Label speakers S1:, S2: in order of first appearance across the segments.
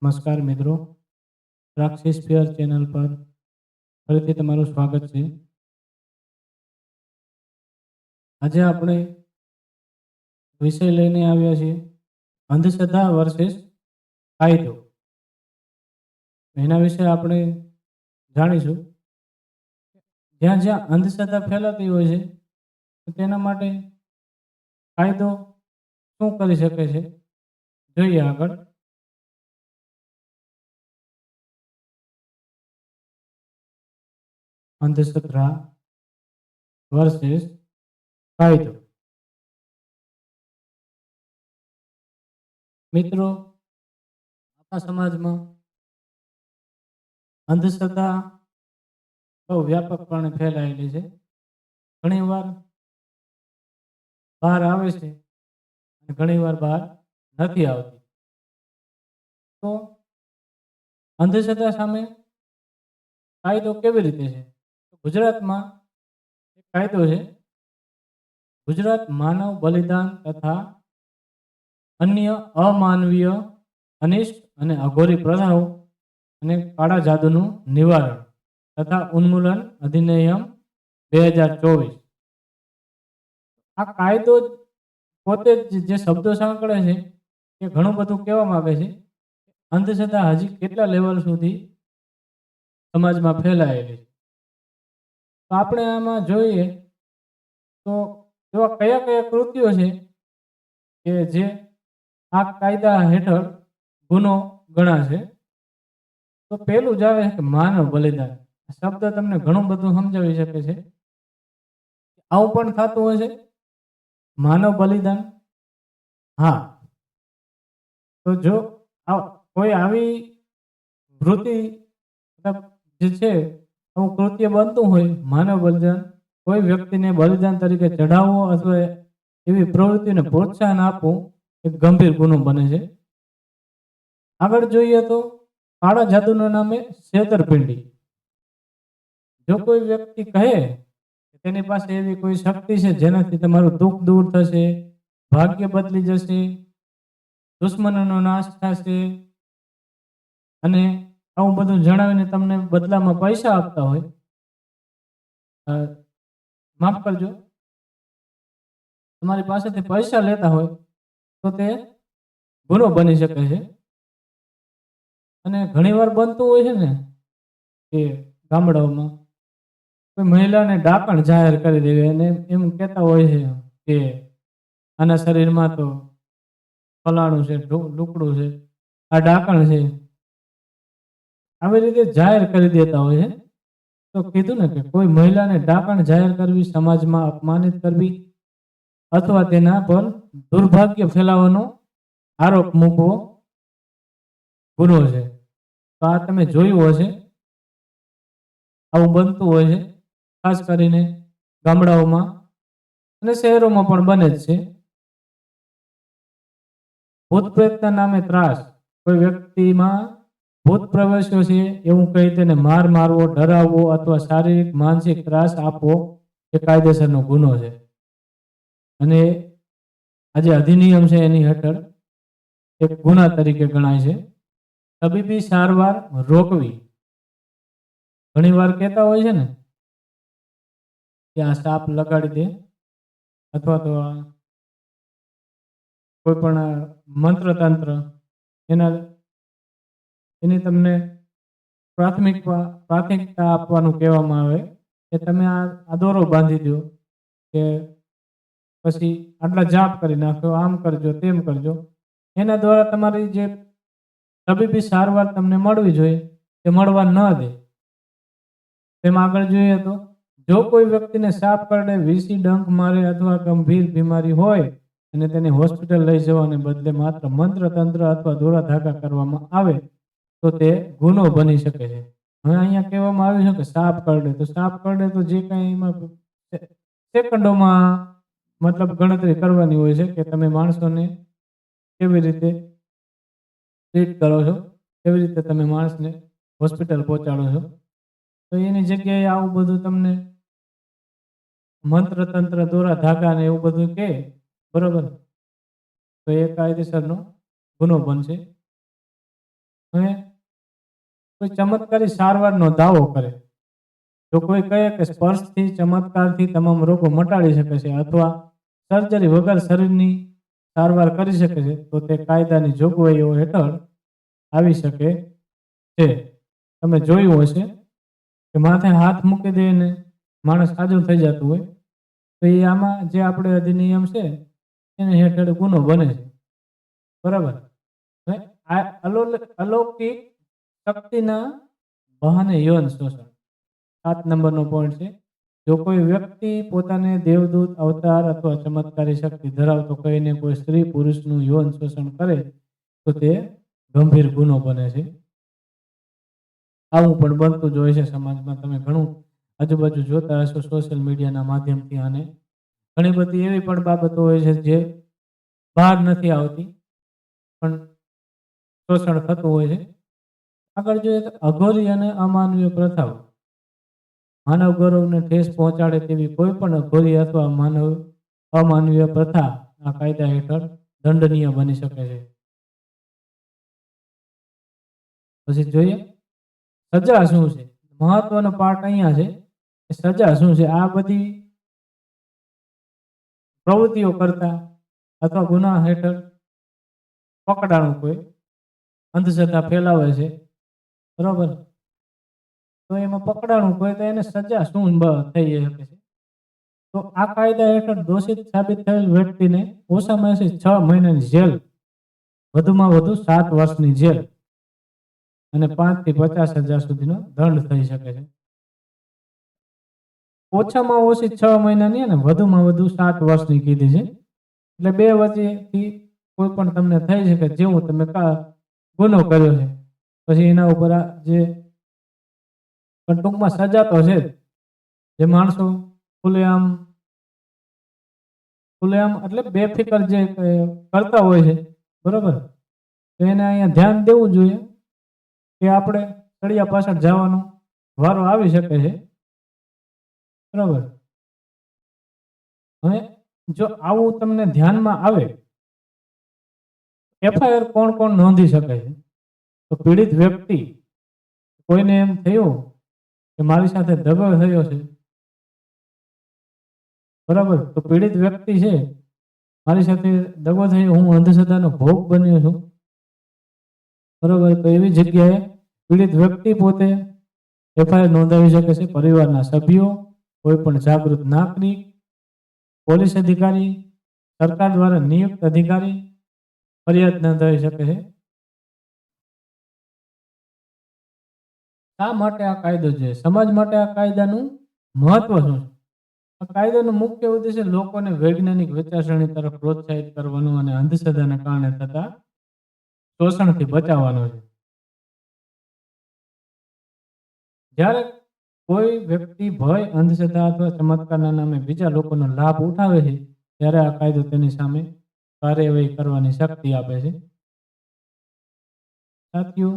S1: નમસ્કાર મિત્રો, રાક્ષસ ફેર ચેનલ પર ફરીથી તમારું સ્વાગત છે। આજે આપણે વિષય લઈને આવ્યા છીએ અંધશ્રદ્ધા વર્સેસ કાયદો। એના વિશે આપણે જાણીશું। જ્યાં જ્યાં અંધશ્રદ્ધા ફેલાતી હોય છે તો તેના માટે કાયદો શું કરી શકે છે, જોઈએ આગળ। અંધશ્રદ્ધા વર્સેસ કાયદો। મિત્રો, આપણા સમાજમાં અંધશ્રદ્ધા બહુ વ્યાપકપણે ફેલાયેલી છે। ઘણીવાર બહાર આવે છે અને ઘણીવાર બહાર નથી આવતી। તો અંધશ્રદ્ધા સામે કાયદો કેવી રીતે છે? ગુજરાતમાં એક કાયદો છે, ગુજરાત માનવ બલિદાન તથા અન્ય અમાનવીય, અનિષ્ટ અને અઘોરી પ્રથાઓ અને કાળા જાદુનું નિવારણ તથા ઉન્મૂલન અધિનિયમ 2024। આ કાયદો પોતે જે શબ્દો સાંકળે છે એ ઘણું બધું કહેવા માંગે છે। અંધશ્રદ્ધા હજી કેટલા લેવલ સુધી સમાજમાં ફેલાયેલી છે, તો આપણે આમાં જોઈએ તો એવા કયા કયા કૃત્યો છે કે જે આ કાયદા હેઠળ ગુનો ગણાશે। તો પહેલું જ આવે છે માનવ બલિદાન। શબ્દ તમને ઘણું બધું સમજાવી શકે છે। આવું પણ થતું હોય છે માનવ બલિદાન। હા, તો જો કોઈ આવી વૃત્તિ મતલબ જે છે આવું કૃત્ય બનતું હોય માનવ બલિદાન, કોઈ વ્યક્તિને બલિદાન તરીકે ચઢાવવો અથવા એવી પ્રવૃત્તિને પ્રોત્સાહન આપવું એક ગંભીર ગુનો બને છે। આગળ જોઈએ તો કાળા જાદુના નામે છેતરપિંડી। જો કોઈ વ્યક્તિ કહે કે તેની પાસે એવી કોઈ શક્તિ છે જેનાથી તમારું દુઃખ દૂર થશે, ભાગ્ય બદલી જશે, દુશ્મનોનો નાશ થશે અને આવું બધું જણાવીને તમને બદલામાં પૈસા આપતા હોય, માફ કરજો, તમારી પાસેથી પૈસા લેતા હોય તો તે ગુનો બની શકે છે। અને ઘણીવાર બનતું હોય છે ને કે ગામડાઓમાં કોઈ મહિલાને ડાકણ જાહેર કરી દેવી અને એમ કહેતા હોય છે કે આના શરીરમાં તો ફલાણું છે, લુકડું છે, આ ડાકણ છે, આવી રીતે જાહેર કરી દેતા હોય છે। તો કીધું ને કે કોઈ મહિલાને ડાકણ જાહેર કરવી, સમાજમાં અપમાનિત કરવી અથવા તેના પર દુર્ભાગ્ય ફેલાવવાનો આરોપ મૂકવો ગુનો છે। તો આ તમે જોયું હશે, આવું બનતું હોય છે ખાસ કરીને ગામડાઓમાં અને શહેરોમાં પણ બને જ છે। ભૂત પ્રેતના નામે ત્રાસ। કોઈ વ્યક્તિમાં ભૂત પ્રવેશ્યો છે એવું કહી તેને મારવો, ડરાવવો અથવા શારીરિક માનસિક ત્રાસ આપવો એ કાયદેસરનો ગુનો છે। અને આ જે અધિનિયમ છે એની હેઠળ એક ગુના તરીકે ગણાય છે। તબીબી સારવાર રોકવી। ઘણીવાર કહેતા હોય છે ને કે આ સાપ લગાડી દે અથવા તો કોઈ પણ મંત્ર તંત્ર એની તમને પ્રાથમિકતા આપવાનું કહેવામાં આવે કે તમે આ દોરો બાંધી દો કે પછી આટલા જાપ કરી નાખો, આમ કરજો, તેમ કરજો। એના દ્વારા તમારી જે તબીબી સારવાર તમને મળવી જોઈએ તે મળવા ન દે। તેમ આગળ જોઈએ તો જો કોઈ વ્યક્તિને સાપ કરડે, વીસી ડંખ મારે અથવા ગંભીર બીમારી હોય અને તેને હોસ્પિટલ લઈ જવાને બદલે માત્ર મંત્ર તંત્ર અથવા દોરા ધાગા કરવામાં આવે તો તે ગુનો બની શકે છે। હવે અહીંયા કહેવામાં આવ્યું છે કે સાપ કરડે, તો સાપ કરડે તો જે કંઈ એમાં સેકન્ડોમાં મતલબ ગણતરી કરવાની હોય છે કે તમે માણસોને કેવી રીતે ટ્રીટ કરો છો, કેવી રીતે તમે માણસને હોસ્પિટલ પહોંચાડો છો। તો એની જગ્યાએ આવું બધું તમને મંત્ર તંત્ર દોરા ધાગા ને એવું બધું કહે બરોબર, તો એ કાયદેસરનો ગુનો બનશે. હવે કોઈ ચમત્કારી સારવારનો દાવો કરે, જો કોઈ કહે કે સ્પર્શથી ચમત્કારથી તમામ રોગો મટાડી શકે છે અથવા સર્જરી વગર શરીરની સારવાર કરી શકે છે, તો તે કાયદાની જોગવાઈઓ હેઠળ આવી શકે છે. તમે જોયું હશે કે માથે હાથ મૂકી દઈને માણસ સાજો થઈ જતું હોય, તો એ આમાં જે આપણે અધિનિયમ છે એને હેઠળ ગુનો બને છે. બરાબર. હવે આ અલૌકિક શક્તિના બહાને યૌન શોષણ 7 નંબરનો પોઈન્ટ છે. જો કોઈ વ્યક્તિ પોતાને દેવદૂત અવતાર અથવા ચમત્કારી શક્તિ ધરાવતો કહીને કોઈ સ્ત્રી પુરુષનું યૌન શોષણ કરે તો તે ગંભીર ગુનો બને છે. આવું પણ બનતું જ હોય છે સમાજમાં. તમે ઘણું આજુબાજુ જોતા હશો સોશિયલ મીડિયાના માધ્યમથી, અને ઘણી બધી એવી પણ બાબતો હોય છે જે બહાર નથી આવતી પણ શોષણ થતું હોય છે. આગળ જોઈએ તો અઘોરી અને અમાનવીય પ્રથાઓ. માનવ ગૌરવને ઠેસ પહોંચાડે તેવી કોઈ પણ અઘોરી અથવા અમાનવીય પ્રથા આ કાયદા હેઠળ દંડનીય બની શકે છે. પછી જોઈએ સજા શું છે. મહત્વનો પાર્ટ અહીંયા છે કે સજા શું છે. આ બધી પ્રવૃત્તિઓ કરતા અથવા ગુના હેઠળ પકડાણું કોઈ અંધશ્રદ્ધા ફેલાવે છે, બરોબર, તો એમાં પકડાણું કોઈ તો એને સજા શું થઈ શકે છે. તો આ કાયદા હેઠળ દોષિત સાબિત થયેલ વ્યક્તિને ઓછામાં ઓછી 6 મહિનાની જેલ, વધુમાં વધુ 7 વર્ષની જેલ અને 5 થી 50,000 સુધીનો દંડ થઈ શકે છે. ઓછામાં ઓછી 6 મહિનાની અને વધુમાં વધુ 7 વર્ષની કીધી છે. એટલે બે વચ્ચેથી કોઈ પણ તમને થઈ શકે, જેવું તમે ગુનો કર્યો છે પછી એના ઉપર જે ટૂંકમાં સજા તો છે. જે માણસો ખુલ્લેઆમ એટલે બેફિકર જે કરતા હોય છે, બરોબર, તો એને અહીંયા ધ્યાન દેવું જોઈએ કે આપણે સળિયા પાછળ જવાનો વારો આવી શકે છે, બરોબર. હવે જો આવું તમને ધ્યાનમાં આવે, એફઆઈઆર કોણ કોણ નોંધી શકે છે. તો પીડિત વ્યક્તિ, કોઈને એમ થયું કે મારી સાથે દગો થયો છે, બરાબર, તો પીડિત વ્યક્તિ છે મારી સાથે દગો થયો, હું અંધશ્રદ્ધાનો ભોગ બન્યો છું, બરાબર, તો એવી જગ્યાએ પીડિત વ્યક્તિ પોતે એફઆઈઆર નોંધાવી શકે છે. પરિવારના સભ્યો, કોઈ પણ જાગૃત નાગરિક, પોલીસ અધિકારી, સરકાર દ્વારા નિયુક્ત અધિકારી ફરિયાદ નોંધાવી શકે છે. શા માટે આ કાયદો છે? સમાજ માટે આ કાયદાનું મહત્વ શું છે? આ કાયદાનો મુખ્ય ઉદ્દેશ્ય લોકોને વૈજ્ઞાનિક વિચારસરણી તરફ પ્રોત્સાહિત કરવાનો અને અંધશ્રદ્ધાના કારણે થતા શોષણથી બચાવવાનો છે. જ્યારે કોઈ વ્યક્તિ ભય, અંધશ્રદ્ધા અથવા ચમત્કારના નામે બીજા લોકોનો લાભ ઉઠાવે છે, ત્યારે આ કાયદો તેની સામે કાર્યવાહી કરવાની શક્તિ આપે છે. સાથીઓ,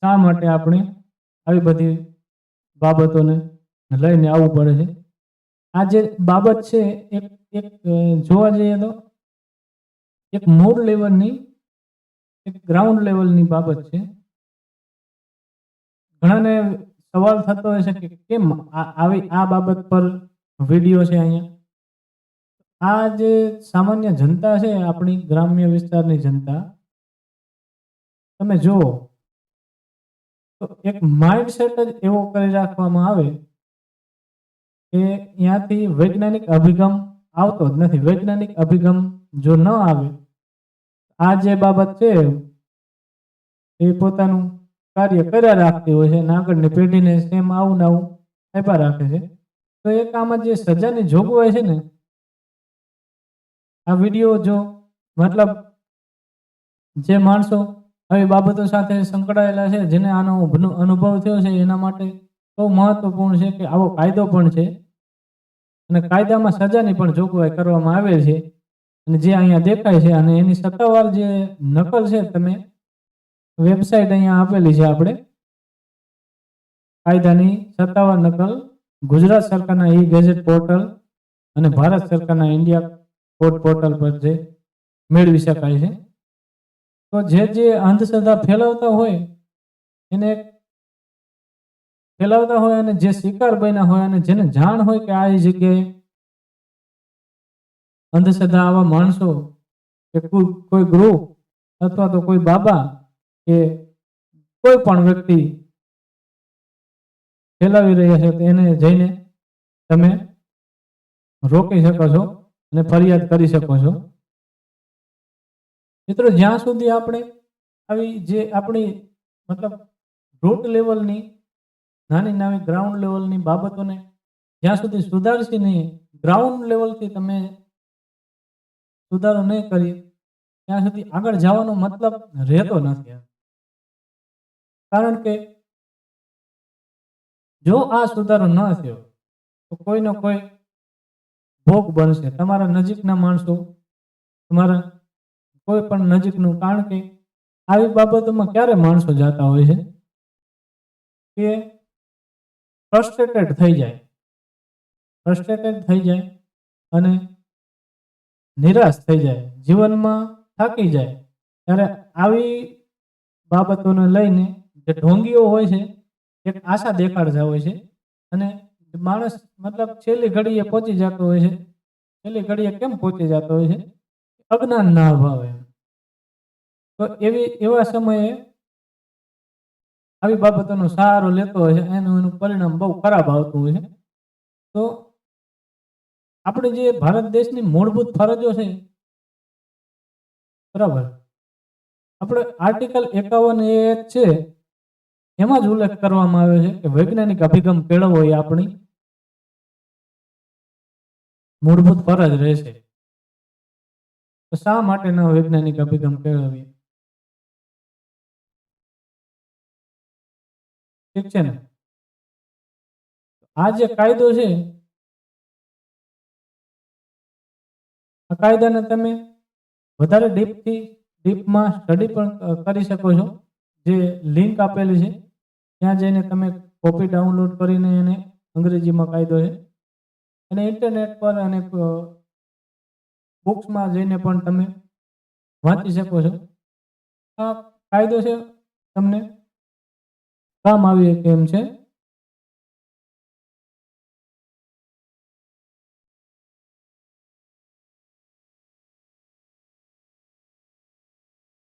S1: શા માટે આપણે આવી બધી બાબતોને લઈને આવવું પડે છે? આ જે બાબત છે એક એક જોવા જઈએ તો એક મૂળ લેવલની, એક ગ્રાઉન્ડ લેવલની બાબત છે. ઘણાને સવાલ થતો હોય છે કે કેમ આવી આ બાબત પર વિડીયો છે અહીંયા. આ જે સામાન્ય જનતા છે, આપણી ગ્રામ્ય વિસ્તારની જનતા, તમે જુઓ તો એક માઇન્ડસેટ જ એવો કરી રાખવામાં આવે કે ત્યાંથી વૈજ્ઞાનિક અભિગમ આવતો જ નથી. વૈજ્ઞાનિક અભિગમ જો ન આવે, આ જે બાબત છે એ પોતાનું કાર્ય કર્યા રાખતી હોય છે અને આગળની પેઢીને સેમ આવું ને આવું આપ્યા રાખે છે. તો એક આમાં જે સજાની જોગવાઈ છે ને, આ વિડીયો જો મતલબ જે માણસો આવી બાબતો સાથે સંકળાયેલા છે, જેને આનો અનુભવ થયો છે, એના માટે બહુ મહત્વપૂર્ણ છે કે આવો કાયદો પણ છે અને કાયદામાં સજાની પણ જોગવાઈ કરવામાં આવેલ છે. અને જે અહીંયા દેખાય છે અને એની સત્તાવાર જે નકલ છે, તમે વેબસાઇટ અહીંયા આપેલી છે, આપણે કાયદાની સત્તાવાર નકલ ગુજરાત સરકારના ઈ ગેઝેટ પોર્ટલ અને ભારત સરકારના ઇન્ડિયા કોર્ટ પોર્ટલ પર જે મેળવી શકાય છે. તો જે અંધશ્રદ્ધા એને ફેલાવતા હોય અને જે શિકાર બન્યા હોય અને જેને જાણ હોય કે આ જગ્યાએ અંધશ્રદ્ધા આવા માણસો કે કોઈ ગુરુ અથવા તો કોઈ બાબા કે કોઈ પણ વ્યક્તિ ફેલાવી રહ્યા છે તો એને જઈને તમે રોકી શકો છો અને ફરિયાદ કરી શકો છો. મિત્રો, જ્યાં સુધી આપણે આવી જે આપણી મતલબ રૂટ લેવલની નાની નાની ગ્રાઉન્ડ લેવલની બાબતોને જ્યાં સુધી સુધારશે નહીં, ગ્રાઉન્ડ લેવલથી તમે સુધારો નહીં કરી ત્યાં સુધી આગળ જવાનો મતલબ રહેતો નથી. કારણ કે જો આ સુધારો ન થયો તો કોઈનો કોઈ ભોગ બનશે. તમારા નજીકના માણસો, તમારા કોઈ પણ નજીકનું. કારણ કે આવી બાબતોમાં ક્યારે માણસો જતા હોય છે કે ફ્રસ્ટ્રેટેડ થઈ જાય અને નિરાશ થઈ જાય, જીવનમાં થાકી જાય, ત્યારે આવી બાબતોને લઈને જે ઢોંગીઓ હોય છે એક આશા દેખાડતા હોય છે અને માણસ મતલબ છેલ્લી ઘડીએ પહોંચી જતો હોય છે. છેલ્લી ઘડીએ કેમ પહોંચી જતો હોય છે? અજ્ઞાન ના અભાવે. તો એવા સમયે આવી બાબતોનો સહારો લેતો હોય છે, એનું પરિણામ બહુ ખરાબ આવતું હોય છે. તો આપણે જે ભારત દેશની મૂળભૂત ફરજો છે, બરાબર, આપણે આર્ટિકલ 51A છે એમાં જ ઉલ્લેખ કરવામાં આવ્યો છે કે વૈજ્ઞાનિક અભિગમ કેળવવો એ આપણી મૂળભૂત ફરજ રહેશે. તો શા માટે ન વૈજ્ઞાનિક અભિગમ કેળવીએ? ઠીક છે ને? આ જે કાયદો છે, આ કાયદાને તમે વધારે ડીપમાં સ્ટડી પણ કરી શકો છો. જે લિંક આપેલી છે ત્યાં જઈને તમે કોપી ડાઉનલોડ કરીને એને અંગ્રેજીમાં કાયદો છે અને ઇન્ટરનેટ પર અને બુક્સમાં જઈને પણ તમે વાંચી શકો છો. આ કાયદો છે તમને કામ આવી શકે એમ છે.